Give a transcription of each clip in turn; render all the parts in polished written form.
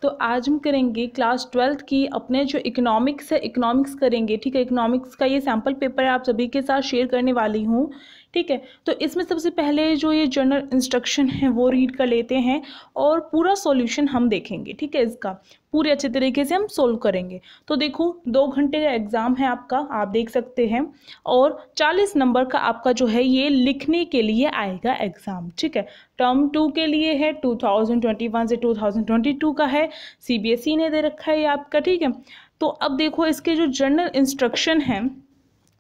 तो आज हम करेंगे क्लास 12th की अपने जो इकोनॉमिक्स है, इकोनॉमिक्स करेंगे। ठीक है, इकोनॉमिक्स का ये सैम्पल पेपर है, आप सभी के साथ शेयर करने वाली हूँ। ठीक है, तो इसमें सबसे पहले जो ये जर्नल इंस्ट्रक्शन है वो रीड कर लेते हैं और पूरा सॉल्यूशन हम देखेंगे। ठीक है, इसका पूरे अच्छे तरीके से हम सोल्व करेंगे। तो देखो 2 घंटे का एग्ज़ाम है आपका, आप देख सकते हैं, और 40 नंबर का आपका जो है ये लिखने के लिए आएगा एग्ज़ाम। ठीक है, टर्म 2 के लिए है, 2021 से 2022 का है, CBSE ने दे रखा है ये आपका। ठीक है, तो अब देखो इसके जो जर्नल इंस्ट्रक्शन है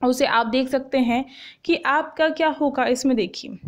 उसे आप देख सकते हैं कि आपका क्या होगा। इसमें देखिए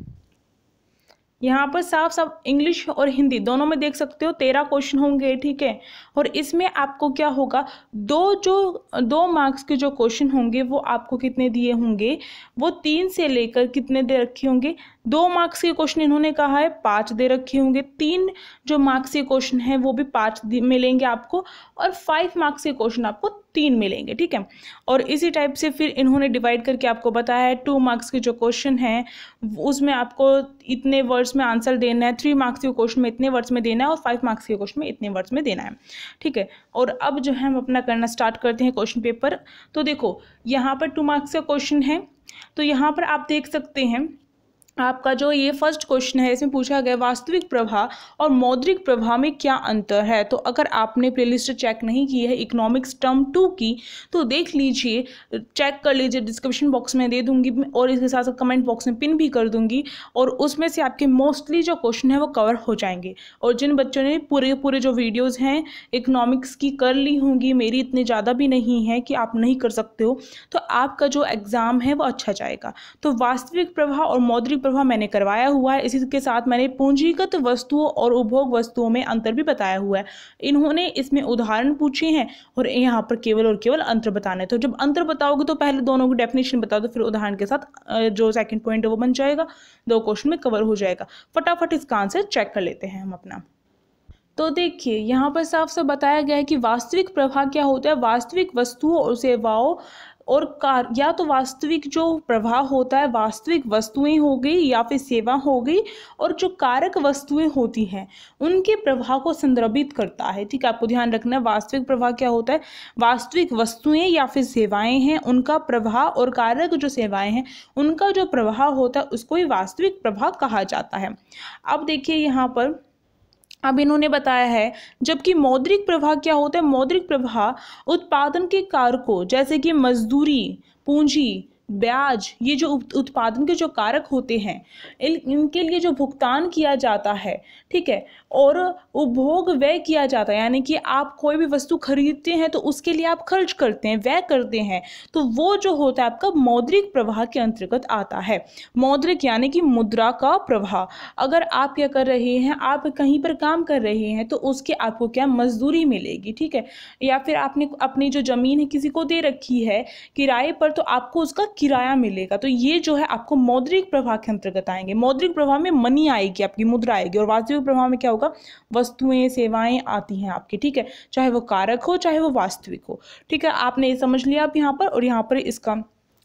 यहाँ पर साफ साफ इंग्लिश और हिंदी दोनों में देख सकते हो 13 क्वेश्चन होंगे। ठीक है, और इसमें आपको क्या होगा, 2 मार्क्स के जो क्वेश्चन होंगे वो आपको कितने दिए होंगे, वो 3 से लेकर कितने दे रखे होंगे, 2 मार्क्स के क्वेश्चन इन्होंने कहा है 5 दे रखे होंगे, 3 जो मार्क्स के क्वेश्चन हैं वो भी 5 मिलेंगे आपको, और 5 मार्क्स के क्वेश्चन आपको 3 मिलेंगे। ठीक है, और इसी टाइप से फिर इन्होंने डिवाइड करके आपको बताया है 2 मार्क्स के जो क्वेश्चन हैं उसमें आपको इतने वर्ड्स में आंसर देना है, 3 मार्क्स के क्वेश्चन में इतने वर्ड्स में देना है, और 5 मार्क्स के क्वेश्चन में इतने वर्ड्स में देना है। ठीक है, और अब जो है हम अपना करना स्टार्ट करते हैं क्वेश्चन पेपर। तो देखो यहाँ पर 2 मार्क्स का क्वेश्चन है, तो यहाँ पर आप देख सकते हैं आपका जो ये फर्स्ट क्वेश्चन है इसमें पूछा गया वास्तविक प्रवाह और मौद्रिक प्रवाह में क्या अंतर है। तो अगर आपने प्लेलिस्ट चेक नहीं की है इकोनॉमिक्स टर्म 2 की तो देख लीजिए, चेक कर लीजिए, डिस्क्रिप्शन बॉक्स में दे दूंगी और इसके साथ साथ कमेंट बॉक्स में पिन भी कर दूंगी, और उसमें से आपके मोस्टली जो क्वेश्चन है वो कवर हो जाएंगे। और जिन बच्चों ने पूरे जो वीडियोज़ हैं इकोनॉमिक्स की कर ली होंगी, मेरी इतनी ज़्यादा भी नहीं है कि आप नहीं कर सकते हो, तो आपका जो एग्ज़ाम है वो अच्छा जाएगा। तो वास्तविक प्रवाह और मौद्रिक प्रवाह मैंने करवाया हुआ है, इसी के साथ मैंने पूंजीगत वस्तुओं और उपभोग वस्तुओं में अंतर भी बताया हुआ है। इन्होंने इसमें उदाहरण पूछे हैं और यहाँ पर केवल और केवल अंतर बताने। तो जब अंतर बताओगे तो पहले दोनों की डेफिनेशन बताओ, तो फिर उदाहरण के साथ जो सेकंड पॉइंट है वो बन जाएगा, 2 क्वेश्चन में कवर हो जाएगा। फटाफट इसका आंसर चेक कर लेते हैं हम अपना। तो देखिए यहाँ पर साफ साफ बताया गया है कि वास्तविक प्रवाह क्या होता है, वास्तविक वस्तुओं और सेवाओं और या तो वास्तविक जो प्रवाह होता है वास्तविक वस्तुएं हो गई या फिर सेवा हो गई, और जो कारक वस्तुएं होती हैं उनके प्रवाह को संदर्भित करता है। ठीक है, आपको ध्यान रखना है वास्तविक प्रवाह क्या होता है, वास्तविक वस्तुएं या फिर सेवाएं हैं उनका प्रवाह, और कारक जो सेवाएं हैं उनका जो प्रवाह होता है उसको ही वास्तविक प्रवाह कहा जाता है। अब देखिए यहाँ पर अब इन्होंने बताया है, जबकि मौद्रिक प्रवाह क्या होता है, मौद्रिक प्रवाह उत्पादन के कारकों जैसे कि मजदूरी, पूंजी, ब्याज, ये जो उत्पादन के जो कारक होते हैं इनके लिए जो भुगतान किया जाता है, ठीक है, और उपभोग व्यय किया जाता है, यानी कि आप कोई भी वस्तु खरीदते हैं तो उसके लिए आप खर्च करते हैं, व्यय करते हैं, तो वो जो होता है आपका मौद्रिक प्रवाह के अंतर्गत आता है। मौद्रिक यानी कि मुद्रा का प्रवाह। अगर आप क्या कर रहे हैं, आप कहीं पर काम कर रहे हैं तो उसके आपको क्या मजदूरी मिलेगी। ठीक है, या फिर आपने अपनी जो जमीन है किसी को दे रखी है किराए पर, तो आपको उसका किराया मिलेगा। तो ये जो है आपको मौद्रिक प्रवाह के अंतर्गत आएंगे। मौद्रिक प्रवाह में मनी आएगी, आपकी मुद्रा आएगी, और वास्तविक प्रवाह में क्या होगा, वस्तुएं सेवाएं आती हैं आपकी। ठीक है, चाहे वो कारक हो चाहे वो वास्तविक हो। ठीक है, आपने ये समझ लिया आप यहाँ पर, और यहाँ पर इसका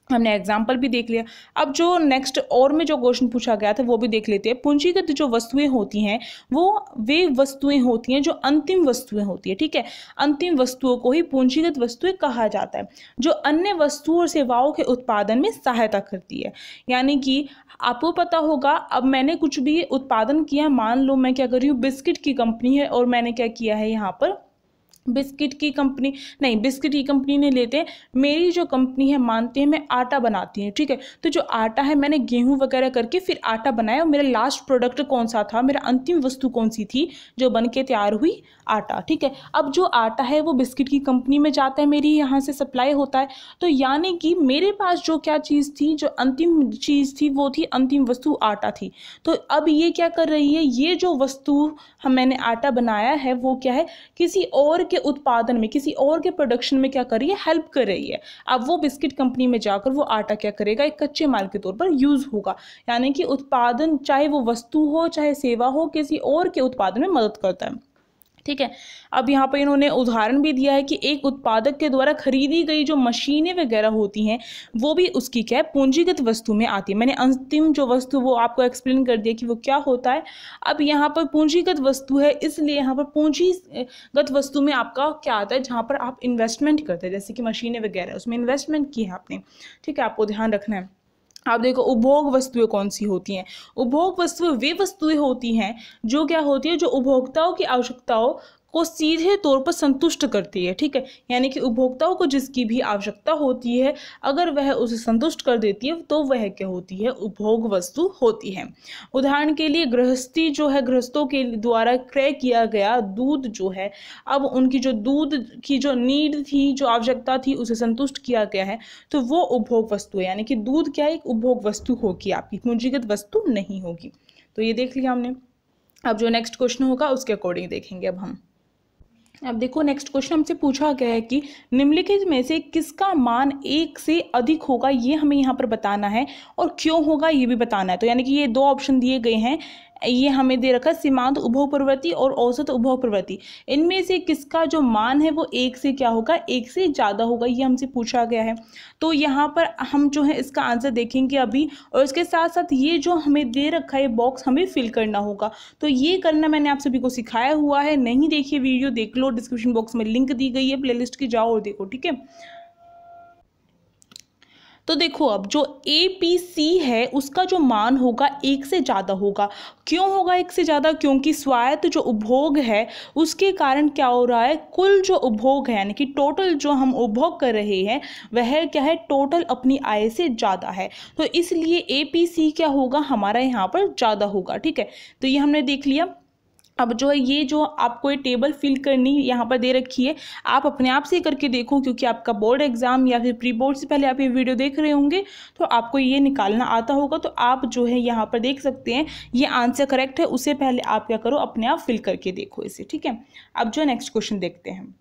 हमने एग्जाम्पल भी देख लिया। अब जो नेक्स्ट और में जो क्वेश्चन पूछा गया था वो भी देख लेते हैं। पूंजीगत जो वस्तुएं होती हैं वो वे वस्तुएं होती हैं जो अंतिम वस्तुएं होती है। ठीक है, अंतिम वस्तुओं को ही पूंजीगत वस्तुएं कहा जाता है, जो अन्य वस्तुओं और सेवाओं के उत्पादन में सहायता करती है। यानी कि आपको पता होगा, अब मैंने कुछ भी उत्पादन किया, मान लो मैं क्या कर रही हूँ, बिस्किट की कंपनी है, और मैंने क्या किया है यहाँ पर बिस्किट की कंपनी नहीं, बिस्किट की कंपनी नहीं लेते, मेरी जो कंपनी है मानते हैं मैं आटा बनाती हूँ। ठीक है, तो जो आटा है मैंने गेहूं वगैरह करके फिर आटा बनाया, और मेरा लास्ट प्रोडक्ट कौन सा था, मेरा अंतिम वस्तु कौन सी थी जो बन के तैयार हुई, आटा। ठीक है, अब जो आटा है वो बिस्किट की कंपनी में जाता है, मेरी यहाँ से सप्लाई होता है, तो यानी कि मेरे पास जो क्या चीज़ थी, जो अंतिम चीज़ थी वो थी अंतिम वस्तु आटा थी। तो अब ये क्या कर रही है, ये जो वस्तु मैंने आटा बनाया है वो क्या है, किसी और के उत्पादन में, किसी और के प्रोडक्शन में क्या कर रही है, हेल्प कर रही है। अब वो बिस्किट कंपनी में जाकर वो आटा क्या करेगा, एक कच्चे माल के तौर पर यूज होगा। यानी कि उत्पादन, चाहे वो वस्तु हो चाहे सेवा हो, किसी और के उत्पादन में मदद करता है। ठीक है। अब यहाँ पर इन्होंने उदाहरण भी दिया है कि एक उत्पादक के द्वारा खरीदी गई जो मशीनें वगैरह होती हैं वो भी उसकी क्या है, पूंजीगत वस्तु में आती है। मैंने अंतिम जो वस्तु वो आपको एक्सप्लेन कर दिया कि वो क्या होता है। अब यहाँ पर पूंजीगत वस्तु है, इसलिए यहाँ पर पूंजीगत वस्तु में आपका क्या आता है, जहाँ पर आप इन्वेस्टमेंट करते हैं, जैसे कि मशीनें वगैरह उसमें इन्वेस्टमेंट की है आपने। ठीक है, आपको ध्यान रखना है। आप देखो उपभोग वस्तुएं कौन सी होती हैं। उपभोग वस्तुएं वे वस्तुएं होती हैं जो क्या होती है, जो उपभोक्ताओं की आवश्यकताओं को सीधे तौर पर संतुष्ट करती है। ठीक है, यानी कि उपभोक्ताओं को जिसकी भी आवश्यकता होती है अगर वह उसे संतुष्ट कर देती है तो वह क्या होती है, उपभोग वस्तु होती है। उदाहरण के लिए गृहस्थी जो है, गृहस्थों के द्वारा क्रय किया गया दूध जो है, अब उनकी जो दूध की जो नीड थी, जो आवश्यकता थी, उसे संतुष्ट किया गया है, तो वो उपभोग वस्तु है। यानी कि दूध क्या है, एक उपभोग वस्तु होगी, आपकी पूंजीगत वस्तु नहीं होगी। तो ये देख लिया हमने। अब जो नेक्स्ट क्वेश्चन होगा उसके अकॉर्डिंग देखेंगे अब हम। अब देखो नेक्स्ट क्वेश्चन हमसे पूछा गया है कि निम्नलिखित में से किसका मान 1 से अधिक होगा, ये हमें यहाँ पर बताना है, और क्यों होगा ये भी बताना है। तो यानी कि ये दो ऑप्शन दिए गए हैं, ये हमें दे रखा है सीमांत उपभोग प्रवृत्ति और औसत उपभोग प्रवृत्ति। इनमें से किसका जो मान है वो 1 से क्या होगा, 1 से ज़्यादा होगा, ये हमसे पूछा गया है। तो यहाँ पर हम जो है इसका आंसर देखेंगे अभी, और इसके साथ साथ ये जो हमें दे रखा है बॉक्स हमें फिल करना होगा। तो ये करना मैंने आप सभी को सिखाया हुआ है, नहीं देखिए वीडियो देख लो, डिस्क्रिप्शन बॉक्स में लिंक दी गई है प्लेलिस्ट की, जाओ और देखो। ठीक है, तो देखो अब जो APC है उसका जो मान होगा 1 से ज़्यादा होगा। क्यों होगा 1 से ज़्यादा, क्योंकि स्वायत्त जो उपभोग है उसके कारण क्या हो रहा है, कुल जो उपभोग है यानी कि टोटल जो हम उपभोग कर रहे हैं वह क्या है, टोटल अपनी आय से ज़्यादा है। तो इसलिए APC क्या होगा, हमारा यहाँ पर ज़्यादा होगा। ठीक है, तो ये हमने देख लिया। अब जो है ये जो आपको ये टेबल फिल करनी यहाँ पर दे रखी है, आप अपने आप से करके देखो, क्योंकि आपका बोर्ड एग्जाम या फिर प्री बोर्ड से पहले आप ये वीडियो देख रहे होंगे तो आपको ये निकालना आता होगा। तो आप जो है यहाँ पर देख सकते हैं ये आंसर करेक्ट है, उससे पहले आप क्या करो, अपने आप फिल करके देखो इसे। ठीक है, अब जो नेक्स्ट क्वेश्चन देखते हैं।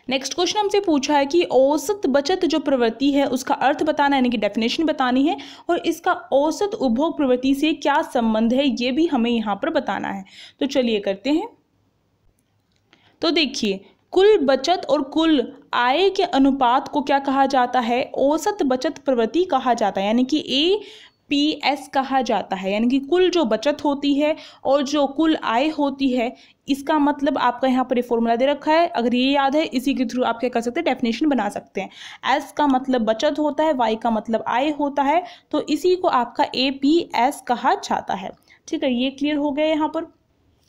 नेक्स्ट क्वेश्चन हमसे पूछा है कि औसत बचत जो प्रवृत्ति है उसका अर्थ बताना है, यानी कि डेफिनेशन बतानी है, और इसका औसत उपभोग प्रवृत्ति से क्या संबंध है ये भी हमें यहाँ पर बताना है। तो चलिए करते हैं। तो देखिए, कुल बचत और कुल आय के अनुपात को क्या कहा जाता है, औसत बचत प्रवृत्ति कहा जाता है, यानी कि APS कहा जाता है। यानी कि कुल जो बचत होती है और जो कुल आय होती है, इसका मतलब आपका यहाँ पर फॉर्मूला दे रखा है, अगर ये याद है इसी के थ्रू आप क्या कर सकते हैं, डेफिनेशन बना सकते हैं। S का मतलब बचत होता है, Y का मतलब आय होता है, तो इसी को आपका APS कहा जाता है। ठीक है, ये क्लियर हो गया यहाँ पर।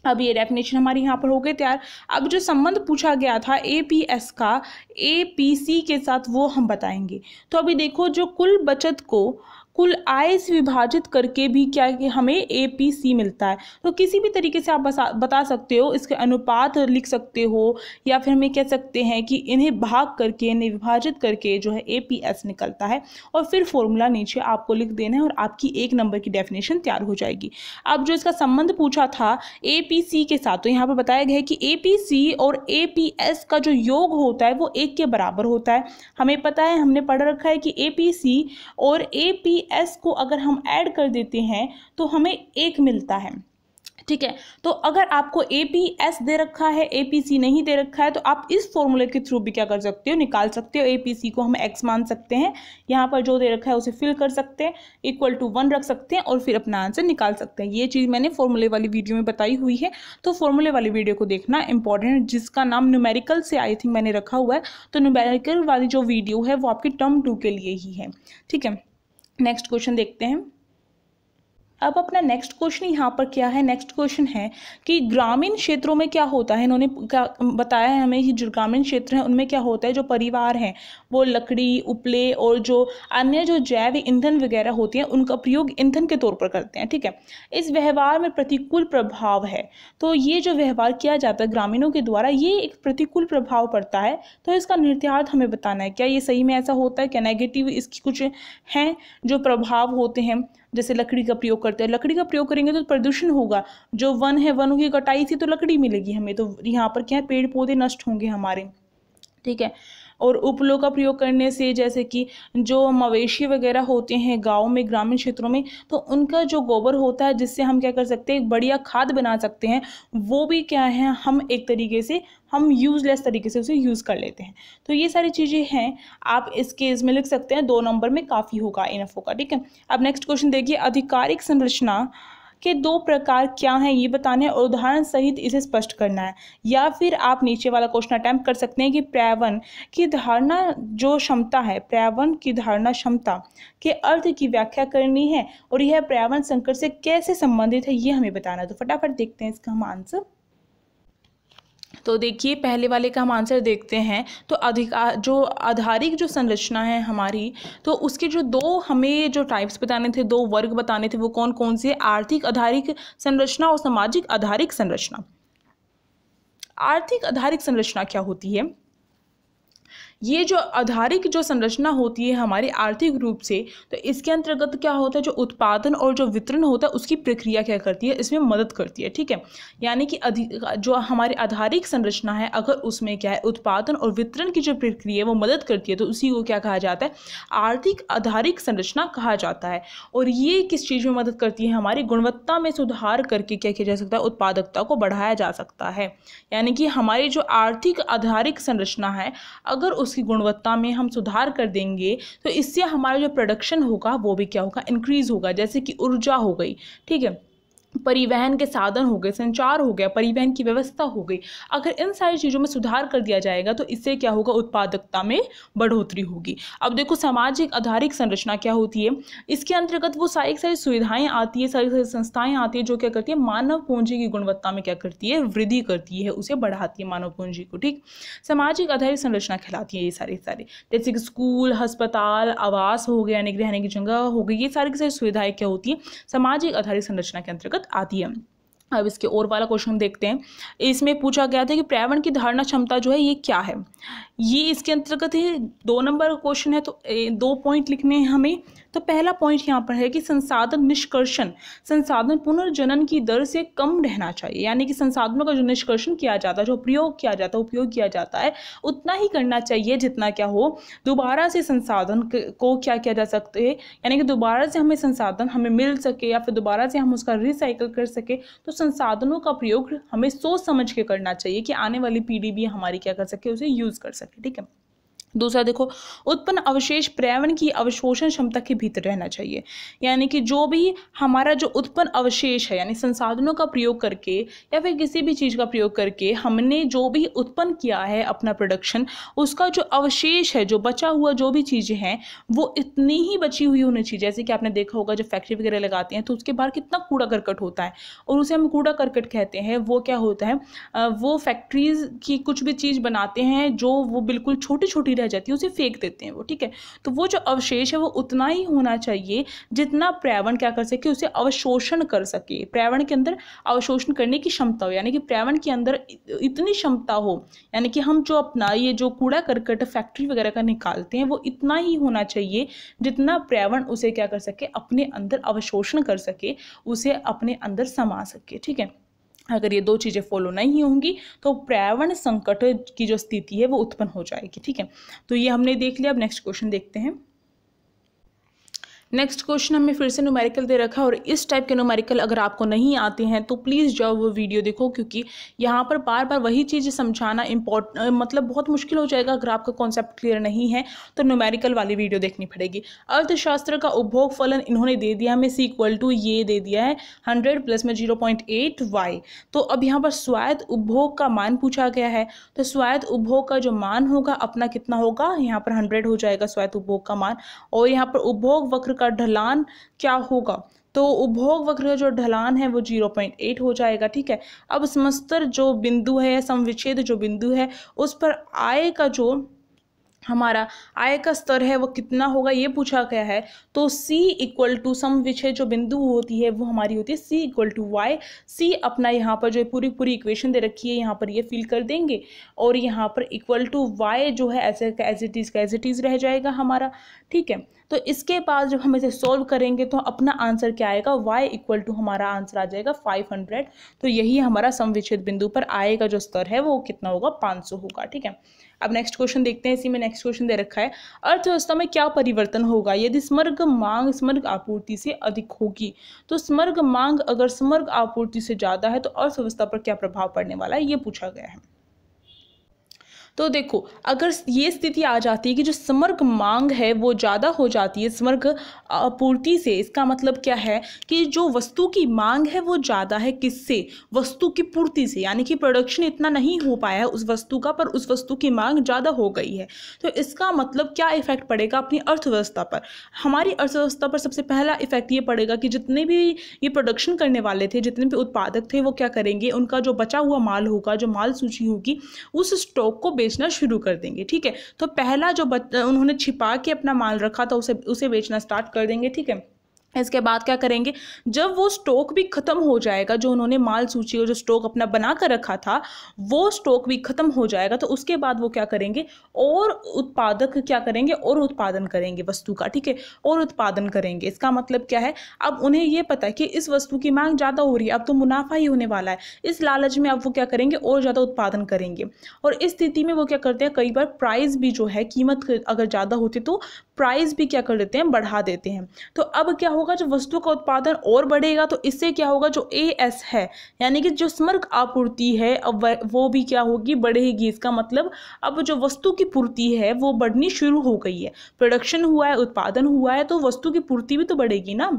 अब ये डेफिनेशन हमारी यहाँ पर हो गए तैयार। अब जो संबंध पूछा गया था APS का APC के साथ वो हम बताएंगे। तो अभी देखो, जो कुल बचत को कुल आय से विभाजित करके भी क्या कि हमें APC मिलता है। तो किसी भी तरीके से आप बता सकते हो, इसके अनुपात लिख सकते हो, या फिर हमें कह सकते हैं कि इन्हें भाग करके, इन्हें विभाजित करके जो है APS निकलता है, और फिर फॉर्मूला नीचे आपको लिख देना है और आपकी 1 नंबर की डेफिनेशन तैयार हो जाएगी। अब जो इसका संबंध पूछा था APC के साथ, तो यहाँ पर बताया गया है कि APC और APS का जो योग होता है वो 1 के बराबर होता है। हमें पता है, हमने पढ़ रखा है कि APC और APS को अगर हम ऐड कर देते हैं तो हमें 1 मिलता है। ठीक है, तो अगर आपको APS दे रखा है, APC नहीं दे रखा है, तो आप इस फॉर्मूले के थ्रू भी क्या कर सकते हो, निकाल सकते हो। APC को हम X मान सकते हैं, यहाँ पर जो दे रखा है उसे फिल कर सकते हैं, =1 रख सकते हैं और फिर अपना आंसर निकाल सकते हैं। ये चीज़ मैंने फॉर्मूले वाली वीडियो में बताई हुई है, तो फॉर्मूले वाली वीडियो को देखना इंपॉर्टेंट है, जिसका नाम न्यूमेरिकल से आई थिंक मैंने रखा हुआ है। तो न्यूमेरिकल वाली जो वीडियो है वो आपकी टर्म 2 के लिए ही है। ठीक है, नेक्स्ट क्वेश्चन देखते हैं। अब अपना नेक्स्ट क्वेश्चन यहाँ पर क्या है, नेक्स्ट क्वेश्चन है कि ग्रामीण क्षेत्रों में क्या होता है। इन्होंने क्या बताया है हमें कि जो ग्रामीण क्षेत्र हैं उनमें क्या होता है, जो परिवार हैं वो लकड़ी, उपले और जो अन्य जो जैव ईंधन वगैरह होते हैं उनका प्रयोग ईंधन के तौर पर करते हैं। ठीक है, इस व्यवहार में प्रतिकूल प्रभाव है। तो ये जो व्यवहार किया जाता है ग्रामीणों के द्वारा, ये एक प्रतिकूल प्रभाव पड़ता है, तो इसका निहितार्थ हमें बताना है। क्या ये सही में ऐसा होता है, क्या नेगेटिव इसकी कुछ हैं जो प्रभाव होते हैं। जैसे लकड़ी का प्रयोग करते हैं, लकड़ी का प्रयोग करेंगे तो प्रदूषण होगा, जो वन है वनों की कटाई से तो लकड़ी मिलेगी हमें, तो यहाँ पर क्या है, पेड़ पौधे नष्ट होंगे हमारे। ठीक है, और उपलों का प्रयोग करने से, जैसे कि जो मवेशी वगैरह होते हैं गाँव में, ग्रामीण क्षेत्रों में, तो उनका जो गोबर होता है जिससे हम क्या कर सकते हैं, एक बढ़िया खाद बना सकते हैं, वो भी क्या है, हम एक तरीके से हम यूजलेस तरीके से उसे यूज़ कर लेते हैं। तो ये सारी चीज़ें हैं, आप इस केस में लिख सकते हैं, 2 नंबर में काफ़ी होगा, इनफ होगा, ठीक है। अब नेक्स्ट क्वेश्चन देखिए, आधिकारिक संरचना के 2 प्रकार क्या हैं ये बताने और उदाहरण सहित इसे स्पष्ट करना है। या फिर आप नीचे वाला क्वेश्चन अटेम्प्ट कर सकते हैं कि पर्यावरण की धारणा जो क्षमता है, पर्यावरण की धारणा क्षमता के अर्थ की व्याख्या करनी है और यह पर्यावरण संकट से कैसे संबंधित है ये हमें बताना है। तो फटाफट देखते हैं इसका हम आंसर। तो देखिए पहले वाले का हम आंसर देखते हैं। तो आधारिक जो संरचना है हमारी, तो उसके जो 2 हमें जो टाइप्स बताने थे, 2 वर्ग बताने थे, वो कौन कौन से, आर्थिक आधारिक संरचना और सामाजिक आधारिक संरचना। आर्थिक आधारिक संरचना क्या होती है? ये जो आधारिक जो संरचना होती है हमारी आर्थिक रूप से, तो इसके अंतर्गत क्या होता है, जो उत्पादन और जो वितरण होता है उसकी प्रक्रिया क्या करती है, इसमें मदद करती है, ठीक है। यानी कि जो हमारी आधारिक संरचना है, अगर उसमें क्या है, उत्पादन और वितरण की जो प्रक्रिया है वो मदद करती है, तो उसी को क्या कहा जाता है, आर्थिक आधारिक संरचना कहा जाता है। और ये किस चीज़ में मदद करती है, हमारी गुणवत्ता में सुधार करके क्या किया जा सकता है, उत्पादकता को बढ़ाया जा सकता है। यानी कि हमारी जो आर्थिक आधारिक संरचना है, अगर उसकी गुणवत्ता में हम सुधार कर देंगे तो इससे हमारा जो प्रोडक्शन होगा वो भी क्या होगा, इंक्रीज होगा। जैसे कि ऊर्जा हो गई, ठीक है, परिवहन के साधन हो गए, संचार हो गया, परिवहन की व्यवस्था हो गई। अगर इन सारी चीज़ों में सुधार कर दिया जाएगा तो इससे क्या होगा, उत्पादकता में बढ़ोतरी होगी। अब देखो सामाजिक आधारिक संरचना क्या होती है, इसके अंतर्गत वो सारी सुविधाएं आती है, सारी संस्थाएं आती है जो क्या करती है, मानव पूंजी की गुणवत्ता में क्या करती है, वृद्धि करती है, उसे बढ़ाती है मानव पूंजी को, ठीक। सामाजिक आधारित संरचना कहलाती है ये सारे जैसे कि स्कूल, अस्पताल, आवास हो गया, यानी कि रहने की जगह हो गई, ये सारी की सारी सुविधाएं क्या होती है, सामाजिक आधारित संरचना के अंतर्गत आती है। अब इसके और वाला क्वेश्चन देखते हैं। इसमें पूछा गया था कि पर्यावरण की धारणा क्षमता जो है ये क्या है, ये इसके अंतर्गत है। 2 नंबर क्वेश्चन है तो 2 पॉइंट लिखने हैं हमें। तो पहला पॉइंट यहाँ पर है कि संसाधन निष्कर्षण, संसाधन पुनर्जनन की दर से कम रहना चाहिए। यानी कि संसाधनों का जो निष्कर्षण किया जाता है, जो प्रयोग किया जाता है, उपयोग किया जाता है, उतना ही करना चाहिए जितना क्या हो, दोबारा से संसाधन को क्या किया जा सकते हैं, यानी कि दोबारा से हमें संसाधन हमें मिल सके या फिर दोबारा से हम उसका रिसाइकल कर सके। तो संसाधनों का प्रयोग हमें सोच समझ के करना चाहिए कि आने वाली पीढ़ी भी हमारी क्या कर सके, उसे यूज़ कर सके, ठीक है। दूसरा देखो, उत्पन्न अवशेष पर्यावरण की अवशोषण क्षमता के भीतर रहना चाहिए। यानी कि जो भी हमारा जो उत्पन्न अवशेष है, यानी संसाधनों का प्रयोग करके या फिर किसी भी चीज़ का प्रयोग करके हमने जो भी उत्पन्न किया है अपना प्रोडक्शन, उसका जो अवशेष है, जो बचा हुआ जो भी चीज़ें हैं, वो इतनी ही बची हुई होनी चाहिए। जैसे कि आपने देखा होगा जब फैक्ट्री वगैरह लगाते हैं तो उसके बाहर कितना कूड़ा करकट होता है और उसे हम कूड़ा करकट कहते हैं। वो क्या होता है, वो फैक्ट्रीज की कुछ भी चीज़ बनाते हैं जो वो बिल्कुल छोटी छोटी रह जाती है, उसे फेंक देते हैं वो, ठीक है। तो वो जो अवशेष है वो उतना ही होना चाहिए जितना पर्यावरण क्या कर सके, उसे अवशोषण कर सके, पर्यावरण के अंदर अवशोषण करने की क्षमता हो। यानी कि पर्यावरण के अंदर इतनी क्षमता हो, यानी कि हम जो अपना ये जो कूड़ा करकट फैक्ट्री वगैरह का निकालते हैं वो इतना ही होना चाहिए जितना पर्यावरण उसे क्या कर सके, अपने अंदर अवशोषण कर सके, उसे अपने अंदर समा सके, ठीक है। अगर ये 2 चीज़ें फॉलो नहीं होंगी तो पर्यावरण संकट की जो स्थिति है वो उत्पन्न हो जाएगी, ठीक है। तो ये हमने देख लिया। अब नेक्स्ट क्वेश्चन देखते हैं। नेक्स्ट क्वेश्चन हमें फिर से न्यूमेरिकल दे रखा है और इस टाइप के न्यूमेरिकल अगर आपको नहीं आते हैं तो प्लीज़ जाओ वो वीडियो देखो, क्योंकि यहाँ पर बार बार वही चीज़ समझाना मतलब बहुत मुश्किल हो जाएगा। अगर आपका कॉन्सेप्ट क्लियर नहीं है तो न्यूमेरिकल वाली वीडियो देखनी पड़ेगी। अर्थशास्त्र का उपभोग फलन इन्होंने दे दिया हमें, C= ये दे दिया है 100 प्लस में 0.8 y। तो अब यहाँ पर स्वायत्त उपभोग का मान पूछा गया है, तो स्वायत्त उपभोग का जो मान होगा अपना कितना होगा, यहाँ पर 100 हो जाएगा स्वायत्त उपभोग का मान। और यहाँ पर उपभोग वक्र का ढलान क्या होगा, तो उपभोग वक्र का जो ढलान है वो 0.8 हो जाएगा, ठीक है। अब समस्तर जो बिंदु है, समविच्छेद जो बिंदु है, उस पर आय का जो हमारा आय का स्तर है वो कितना होगा ये पूछा गया है। तो C= समविच्छेद जो बिंदु होती है वो हमारी होती है C=y। C अपना यहाँ पर जो पूरी पूरी इक्वेशन दे रखी है यहाँ पर ये फिल कर देंगे और यहाँ पर =y जो है ऐसे एज इट इज़ रह जाएगा हमारा, ठीक है। तो इसके बाद जब हम इसे सॉल्व करेंगे तो अपना आंसर क्या आएगा, y इक्वल टू हमारा आंसर आ जाएगा 500। तो यही हमारा समविच्छेद बिंदु पर आएगा जो स्तर है वो कितना होगा, 500 होगा। ठीक है, अब नेक्स्ट क्वेश्चन देखते हैं। इसी में नेक्स्ट क्वेश्चन दे रखा है, अर्थव्यवस्था में क्या परिवर्तन होगा यदि समग्र मांग समग्र आपूर्ति से अधिक होगी। तो समग्र मांग अगर समग्र आपूर्ति से ज्यादा है तो अर्थव्यवस्था पर क्या प्रभाव पड़ने वाला है, ये पूछा गया है। तो देखो, अगर ये स्थिति आ जाती है कि जो समग्र मांग है वो ज़्यादा हो जाती है समग्र आपूर्ति से, इसका मतलब क्या है कि जो वस्तु की मांग है वो ज़्यादा है, किससे, वस्तु की पूर्ति से, यानी कि प्रोडक्शन इतना नहीं हो पाया है उस वस्तु का, पर उस वस्तु की मांग ज़्यादा हो गई है। तो इसका मतलब क्या इफेक्ट पड़ेगा अपनी अर्थव्यवस्था पर। हमारी अर्थव्यवस्था पर सबसे पहला इफेक्ट ये पड़ेगा कि जितने भी ये प्रोडक्शन करने वाले थे, जितने भी उत्पादक थे, वो क्या करेंगे, उनका जो बचा हुआ माल होगा, जो माल सूची होगी, उस स्टॉक को बेचना शुरू कर देंगे। ठीक है, तो पहला जो उन्होंने छिपा के अपना माल रखा था उसे बेचना स्टार्ट कर देंगे। ठीक है, इसके बाद क्या करेंगे, जब वो स्टॉक भी खत्म हो जाएगा, जो उन्होंने माल सूची और जो स्टॉक अपना बना कर रखा था वो स्टॉक भी खत्म हो जाएगा, तो उसके बाद वो क्या करेंगे, और उत्पादक क्या करेंगे, और उत्पादन करेंगे वस्तु का। ठीक है, और उत्पादन करेंगे, इसका मतलब क्या है, अब उन्हें ये पता है कि इस वस्तु की मांग ज़्यादा हो रही है, अब तो मुनाफा ही होने वाला है, इस लालच में अब वो क्या करेंगे, और ज़्यादा उत्पादन करेंगे। और इस स्थिति में वो क्या करते हैं, कई बार प्राइस भी जो है, कीमत अगर ज़्यादा होती तो प्राइस भी क्या कर देते हैं, बढ़ा देते हैं। तो अब क्या होगा, जो वस्तु का उत्पादन और बढ़ेगा तो इससे क्या होगा, जो एएस है यानी कि जो समग्र आपूर्ति है अब वो भी क्या होगी, बढ़ेगी। इसका मतलब अब जो वस्तु की पूर्ति है वो बढ़नी शुरू हो गई है, प्रोडक्शन हुआ है, उत्पादन हुआ है, तो वस्तु की पूर्ति भी तो बढ़ेगी ना।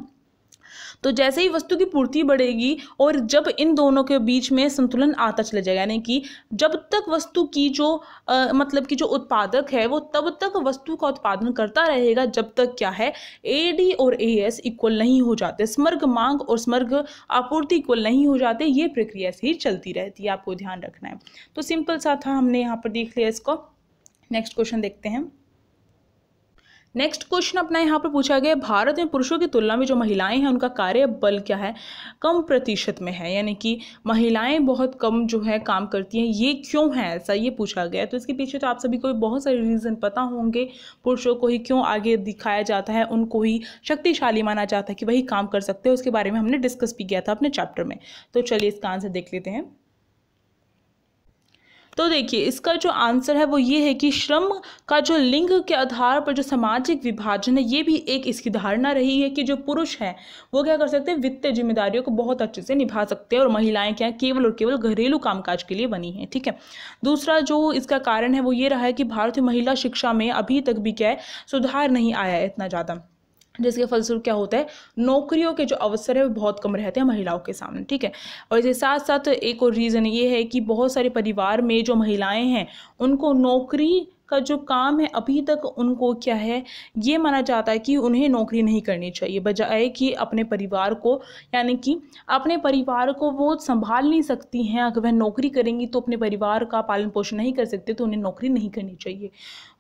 तो जैसे ही वस्तु की पूर्ति बढ़ेगी और जब इन दोनों के बीच में संतुलन आता चला जाएगा, यानी कि जब तक वस्तु की जो मतलब कि जो उत्पादक है वो तब तक वस्तु का उत्पादन करता रहेगा जब तक क्या है, एडी और एएस इक्वल नहीं हो जाते, समग्र मांग और समग्र आपूर्ति इक्वल नहीं हो जाते, ये प्रक्रिया से ही चलती रहती है, आपको ध्यान रखना है। तो सिंपल सा था, हमने यहाँ पर देख लिया इसको। नेक्स्ट क्वेश्चन देखते हैं। नेक्स्ट क्वेश्चन अपना यहाँ पर पूछा गया, भारत में पुरुषों की तुलना में जो महिलाएं हैं उनका कार्य बल क्या है, कम प्रतिशत में है, यानी कि महिलाएं बहुत कम जो है काम करती हैं, ये क्यों है ऐसा, ये पूछा गया। तो इसके पीछे तो आप सभी को बहुत सारे रीज़न पता होंगे, पुरुषों को ही क्यों आगे दिखाया जाता है, उनको ही शक्तिशाली माना जाता है कि वही काम कर सकते हैं, उसके बारे में हमने डिस्कस भी किया था अपने चैप्टर में। तो चलिए इसका आंसर देख लेते हैं। तो देखिए, इसका जो आंसर है वो ये है कि श्रम का जो लिंग के आधार पर जो सामाजिक विभाजन है, ये भी एक इसकी धारणा रही है कि जो पुरुष हैं वो क्या कर सकते हैं, वित्तीय जिम्मेदारियों को बहुत अच्छे से निभा सकते हैं और महिलाएं क्या केवल और केवल घरेलू कामकाज के लिए बनी हैं। ठीक है, दूसरा जो इसका कारण है वो ये रहा है कि भारतीय महिला शिक्षा में अभी तक भी क्या है, सुधार नहीं आया है इतना ज़्यादा, जिसके फलस्वरूप क्या होता है, नौकरियों के जो अवसर है वो बहुत कम रहते हैं महिलाओं के सामने। ठीक है, और इसके साथ साथ एक और रीज़न ये है कि बहुत सारे परिवार में जो महिलाएं हैं उनको नौकरी का जो काम है अभी तक उनको क्या है, ये माना जाता है कि उन्हें नौकरी नहीं करनी चाहिए, बजाय कि अपने परिवार को, यानी कि अपने परिवार को वो संभाल नहीं सकती हैं, अगर वह नौकरी करेंगी तो अपने परिवार का पालन पोषण नहीं कर सकते, तो उन्हें नौकरी नहीं करनी चाहिए।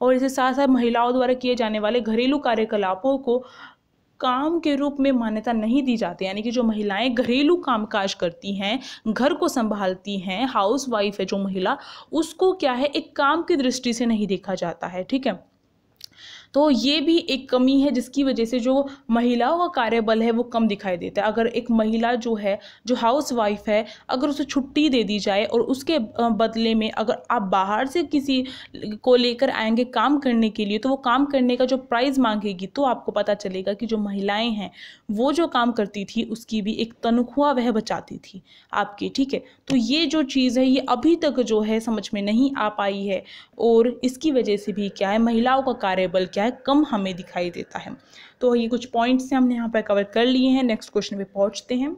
और इसके साथ साथ महिलाओं द्वारा किए जाने वाले घरेलू कार्यकलापों को काम के रूप में मान्यता नहीं दी जाती, यानी कि जो महिलाएं घरेलू कामकाज करती हैं, घर को संभालती हैं, हाउस वाइफ है जो महिला, उसको क्या है, एक काम की दृष्टि से नहीं देखा जाता है। ठीक है, तो ये भी एक कमी है जिसकी वजह से जो महिलाओं का कार्यबल है वो कम दिखाई देता है। अगर एक महिला जो है, जो हाउस वाइफ है, अगर उसे छुट्टी दे दी जाए और उसके बदले में अगर आप बाहर से किसी को लेकर आएंगे काम करने के लिए, तो वो काम करने का जो प्राइस मांगेगी, तो आपको पता चलेगा कि जो महिलाएं हैं वो जो काम करती थी उसकी भी एक तनख्वाह वह बचाती थी आपकी। ठीक है, तो ये जो चीज़ है ये अभी तक जो है समझ में नहीं आ पाई है, और इसकी वजह से भी क्या है, महिलाओं का कार्यबल क्या है, कम हमें दिखाई देता है। तो ये कुछ पॉइंट्स हमने यहाँ पर कवर कर लिए हैं। नेक्स्ट क्वेश्चन पे पहुँचते हैं।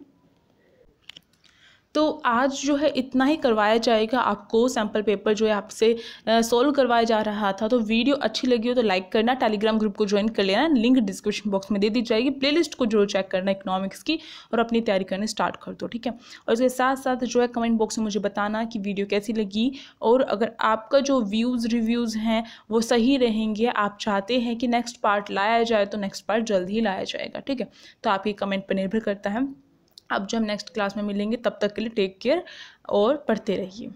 तो आज जो है इतना ही करवाया जाएगा, आपको सैम्पल पेपर जो है आपसे सॉल्व करवाया जा रहा था। तो वीडियो अच्छी लगी हो तो लाइक करना, टेलीग्राम ग्रुप को ज्वाइन कर लेना, लिंक डिस्क्रिप्शन बॉक्स में दे दी जाएगी, प्लेलिस्ट को जरूर चेक करना इकोनॉमिक्स की, और अपनी तैयारी करने स्टार्ट कर दो। ठीक है, और इसके साथ साथ जो है कमेंट बॉक्स में मुझे बताना कि वीडियो कैसी लगी, और अगर आपका जो रिव्यूज़ हैं वो सही रहेंगे, आप चाहते हैं कि नेक्स्ट पार्ट लाया जाए, तो नेक्स्ट पार्ट जल्द ही लाया जाएगा। ठीक है, तो आपके कमेंट पर निर्भर करता है। अब जो हम नेक्स्ट क्लास में मिलेंगे, तब तक के लिए टेक केयर और पढ़ते रहिए।